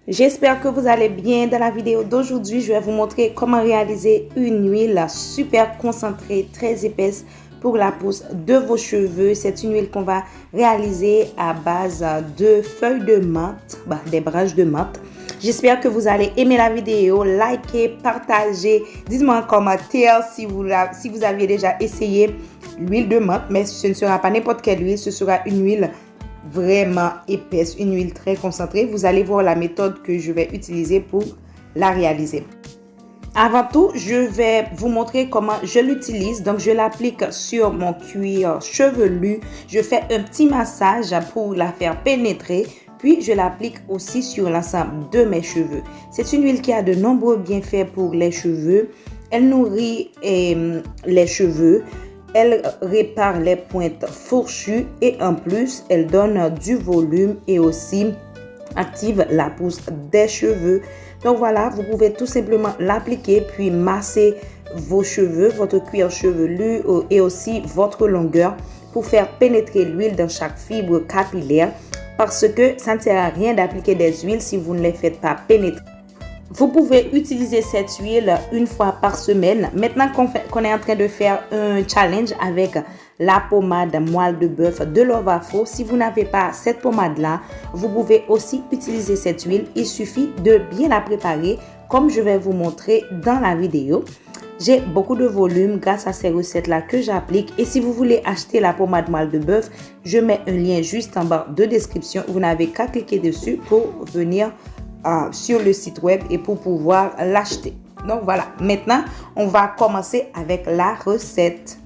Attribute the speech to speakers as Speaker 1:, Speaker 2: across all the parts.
Speaker 1: J'espère que vous allez bien. Dans la vidéo d'aujourd'hui, je vais vous montrer comment réaliser une huile super concentrée, très épaisse pour la pousse de vos cheveux. C'est une huile qu'on va réaliser à base de feuilles de menthe, des branches de menthe. J'espère que vous allez aimer la vidéo, liker, partager. Dites-moi en commentaire si vous aviez déjà essayé l'huile de menthe, mais ce ne sera pas n'importe quelle huile, ce sera une huile vraiment épaisse, une huile très concentrée. Vous allez voir la méthode que je vais utiliser pour la réaliser. Avant tout, je vais vous montrer comment je l'utilise. Donc, je l'applique sur mon cuir chevelu. Je fais un petit massage pour la faire pénétrer. Puis, je l'applique aussi sur l'ensemble de mes cheveux. C'est une huile qui a de nombreux bienfaits pour les cheveux. Elle nourrit les cheveux. Elle répare les pointes fourchues et en plus, elle donne du volume et aussi active la pousse des cheveux. Donc voilà, vous pouvez tout simplement l'appliquer puis masser vos cheveux, votre cuir chevelu et aussi votre longueur pour faire pénétrer l'huile dans chaque fibre capillaire parce que ça ne sert à rien d'appliquer des huiles si vous ne les faites pas pénétrer. Vous pouvez utiliser cette huile une fois par semaine. Maintenant qu'on est en train de faire un challenge avec la pommade moelle de bœuf de Love Afro, si vous n'avez pas cette pommade-là, vous pouvez aussi utiliser cette huile. Il suffit de bien la préparer comme je vais vous montrer dans la vidéo. J'ai beaucoup de volume grâce à ces recettes-là que j'applique. Et si vous voulez acheter la pommade moelle de bœuf, je mets un lien juste en bas de description. Vous n'avez qu'à cliquer dessus pour venir sur le site web et pour pouvoir l'acheter. Donc voilà, maintenant on va commencer avec la recette.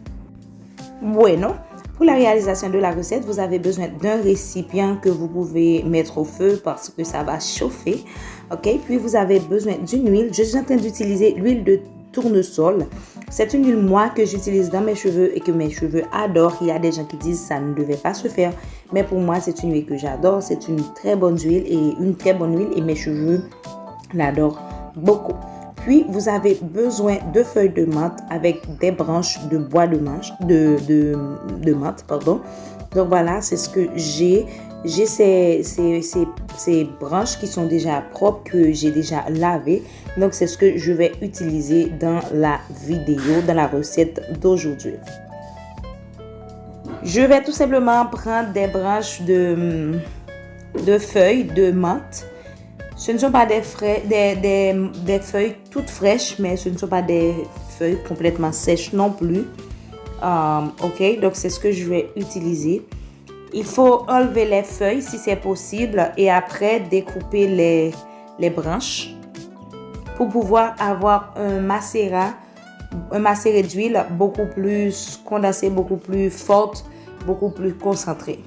Speaker 1: Bueno, pour la réalisation de la recette, vous avez besoin d'un récipient que vous pouvez mettre au feu parce que ça va chauffer. Ok, puis vous avez besoin d'une huile. Je suis en train d'utiliser l'huile de tournesol. C'est une huile moi que j'utilise dans mes cheveux et que mes cheveux adorent. Il y a des gens qui disent ça ne devait pas se faire, mais pour moi c'est une huile que j'adore. C'est une très bonne huile et mes cheveux l'adorent beaucoup. Puis vous avez besoin de feuilles de menthe avec des branches de bois de menthe, pardon. Donc voilà, c'est ce que j'ai. J'ai ces branches qui sont déjà propres, que j'ai déjà lavées. Donc, c'est ce que je vais utiliser dans la vidéo, dans la recette d'aujourd'hui. Je vais tout simplement prendre des branches de feuilles de menthe. Ce ne sont pas des feuilles toutes fraîches, mais ce ne sont pas des feuilles complètement sèches non plus. Ok, donc c'est ce que je vais utiliser. Il faut enlever les feuilles si c'est possible et après découper les branches pour pouvoir avoir un macéré d'huile beaucoup plus condensé, beaucoup plus forte, beaucoup plus concentré.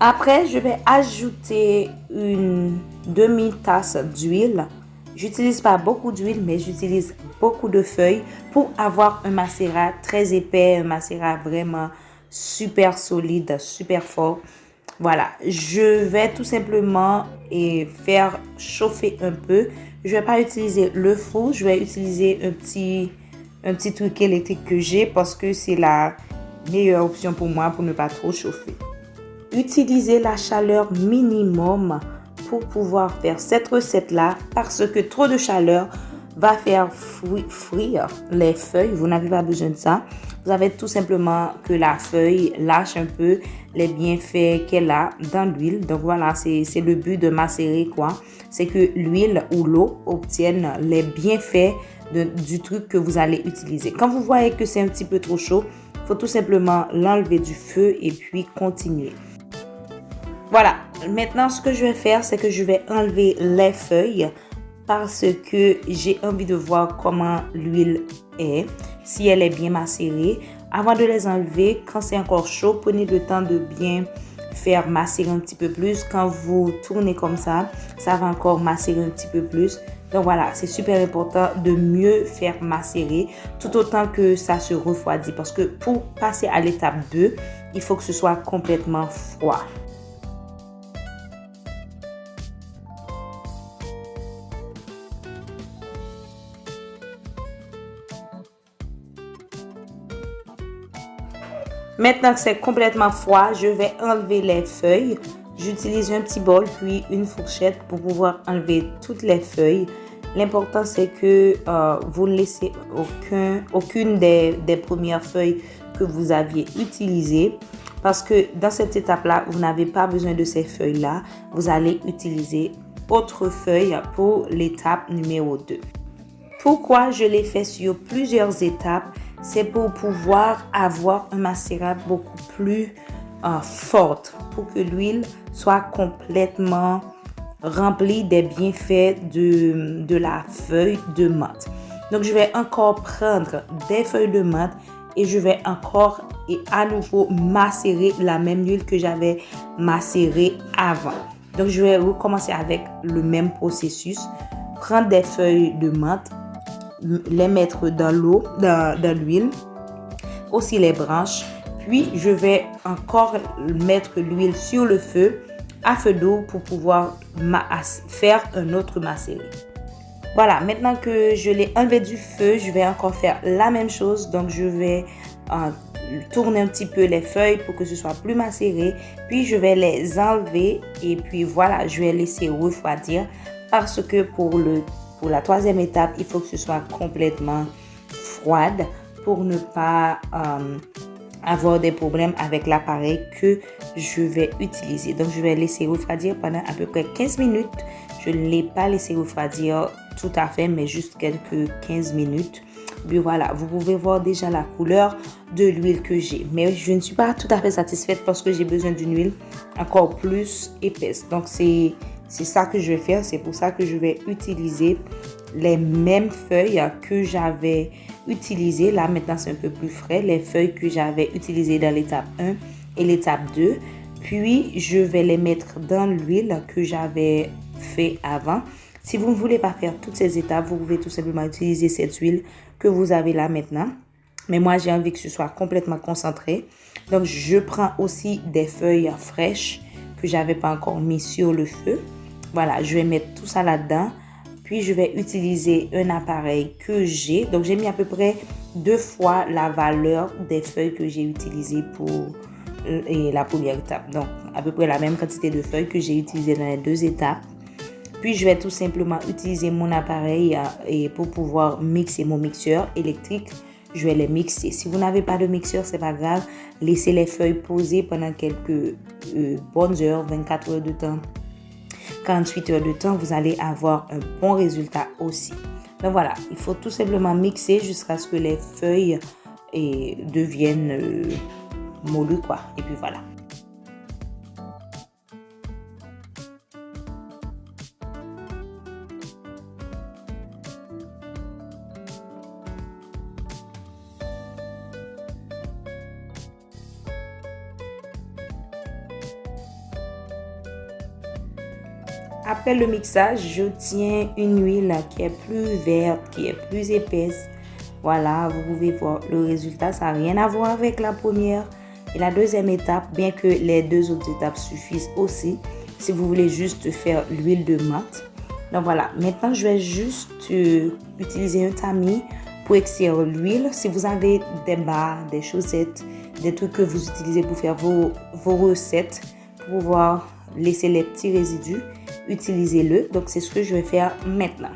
Speaker 1: Après, je vais ajouter une demi-tasse d'huile. J'utilise pas beaucoup d'huile, mais j'utilise beaucoup de feuilles pour avoir un macérat très épais, un macérat vraiment super solide, super fort. Voilà, je vais tout simplement faire chauffer un peu. Je vais pas utiliser le four, je vais utiliser un petit truc électrique que j'ai parce que c'est la meilleure option pour moi pour ne pas trop chauffer. Utilisez la chaleur minimum pour pouvoir faire cette recette-là parce que trop de chaleur va faire frire les feuilles. Vous n'avez pas besoin de ça. Vous avez tout simplement que la feuille lâche un peu les bienfaits qu'elle a dans l'huile. Donc voilà, c'est le but de macérer quoi. C'est que l'huile ou l'eau obtiennent les bienfaits du truc que vous allez utiliser. Quand vous voyez que c'est un petit peu trop chaud, il faut tout simplement l'enlever du feu et puis continuer. Voilà, maintenant ce que je vais faire, c'est que je vais enlever les feuilles parce que j'ai envie de voir comment l'huile est, si elle est bien macérée. Avant de les enlever, quand c'est encore chaud, prenez le temps de bien faire macérer un petit peu plus. Quand vous tournez comme ça va encore macérer un petit peu plus. Donc voilà, c'est super important de mieux faire macérer tout autant que ça se refroidit parce que pour passer à l'étape 2, il faut que ce soit complètement froid. Maintenant que c'est complètement froid, je vais enlever les feuilles. J'utilise un petit bol puis une fourchette pour pouvoir enlever toutes les feuilles. L'important c'est que vous ne laissez aucune des premières feuilles que vous aviez utilisées. Parce que dans cette étape-là, vous n'avez pas besoin de ces feuilles-là. Vous allez utiliser autre feuille pour l'étape numéro 2. Pourquoi je l'ai fait sur plusieurs étapes? C'est pour pouvoir avoir un macérat beaucoup plus forte, pour que l'huile soit complètement remplie des bienfaits de la feuille de menthe. Donc, je vais encore prendre des feuilles de menthe et je vais encore et à nouveau macérer la même huile que j'avais macérée avant. Donc, je vais recommencer avec le même processus. Prendre des feuilles de menthe, les mettre dans l'eau, dans l'huile, aussi les branches. Puis, je vais encore mettre l'huile sur le feu, à feu doux, pour pouvoir faire un autre macéré. Voilà, maintenant que je l'ai enlevé du feu, je vais encore faire la même chose. Donc, je vais tourner un petit peu les feuilles pour que ce soit plus macéré. Puis, je vais les enlever et puis voilà, je vais laisser refroidir parce que pour la troisième étape, il faut que ce soit complètement froide pour ne pas avoir des problèmes avec l'appareil que je vais utiliser. Donc, je vais laisser refroidir pendant à peu près 15 minutes. Je ne l'ai pas laissé refroidir tout à fait, mais juste quelques 15 minutes. Puis voilà, vous pouvez voir déjà la couleur de l'huile que j'ai. Mais je ne suis pas tout à fait satisfaite parce que j'ai besoin d'une huile encore plus épaisse. Donc, c'est ça que je vais faire. C'est pour ça que je vais utiliser les mêmes feuilles que j'avais utilisées. Là, maintenant, c'est un peu plus frais. Les feuilles que j'avais utilisées dans l'étape 1 et l'étape 2. Puis, je vais les mettre dans l'huile que j'avais fait avant. Si vous ne voulez pas faire toutes ces étapes, vous pouvez tout simplement utiliser cette huile que vous avez là maintenant. Mais moi, j'ai envie que ce soit complètement concentré. Donc, je prends aussi des feuilles fraîches que je n'avais pas encore mis sur le feu. Voilà, je vais mettre tout ça là-dedans. Puis, je vais utiliser un appareil que j'ai. Donc, j'ai mis à peu près 2 fois la valeur des feuilles que j'ai utilisées pour la première étape. Donc, à peu près la même quantité de feuilles que j'ai utilisées dans les 2 étapes. Puis, je vais tout simplement utiliser mon appareil et pour pouvoir mixer mon mixeur électrique. Je vais les mixer. Si vous n'avez pas de mixeur, c'est pas grave. Laissez les feuilles poser pendant quelques bonnes heures, 24 heures de temps, 48 heures de temps. Vous allez avoir un bon résultat aussi. Donc voilà, il faut tout simplement mixer jusqu'à ce que les feuilles deviennent moulues, quoi. Et puis voilà. Après le mixage, je tiens une huile qui est plus verte, qui est plus épaisse. Voilà, vous pouvez voir le résultat. Ça n'a rien à voir avec la première et la deuxième étape, bien que les 2 autres étapes suffisent aussi si vous voulez juste faire l'huile de menthe. Donc voilà, maintenant je vais juste utiliser un tamis pour extraire l'huile. Si vous avez des bas, des chaussettes, des trucs que vous utilisez pour faire vos recettes, pour pouvoir laisser les petits résidus, utilisez-le. Donc, c'est ce que je vais faire maintenant.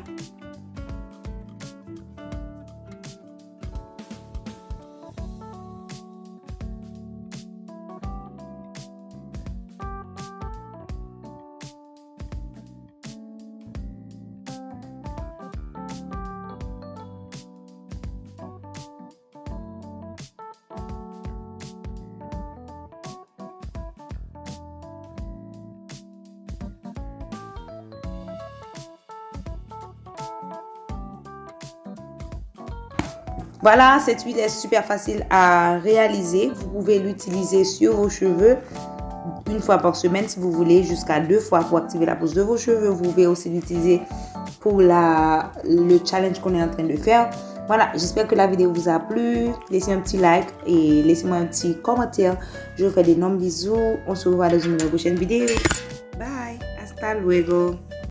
Speaker 1: Voilà, cette huile est super facile à réaliser. Vous pouvez l'utiliser sur vos cheveux 1 fois par semaine si vous voulez, jusqu'à 2 fois pour activer la pousse de vos cheveux. Vous pouvez aussi l'utiliser pour le challenge qu'on est en train de faire. Voilà, j'espère que la vidéo vous a plu. Laissez un petit like et laissez-moi un petit commentaire. Je vous fais d'énormes bisous. On se revoit dans une prochaine vidéo. Bye, hasta luego.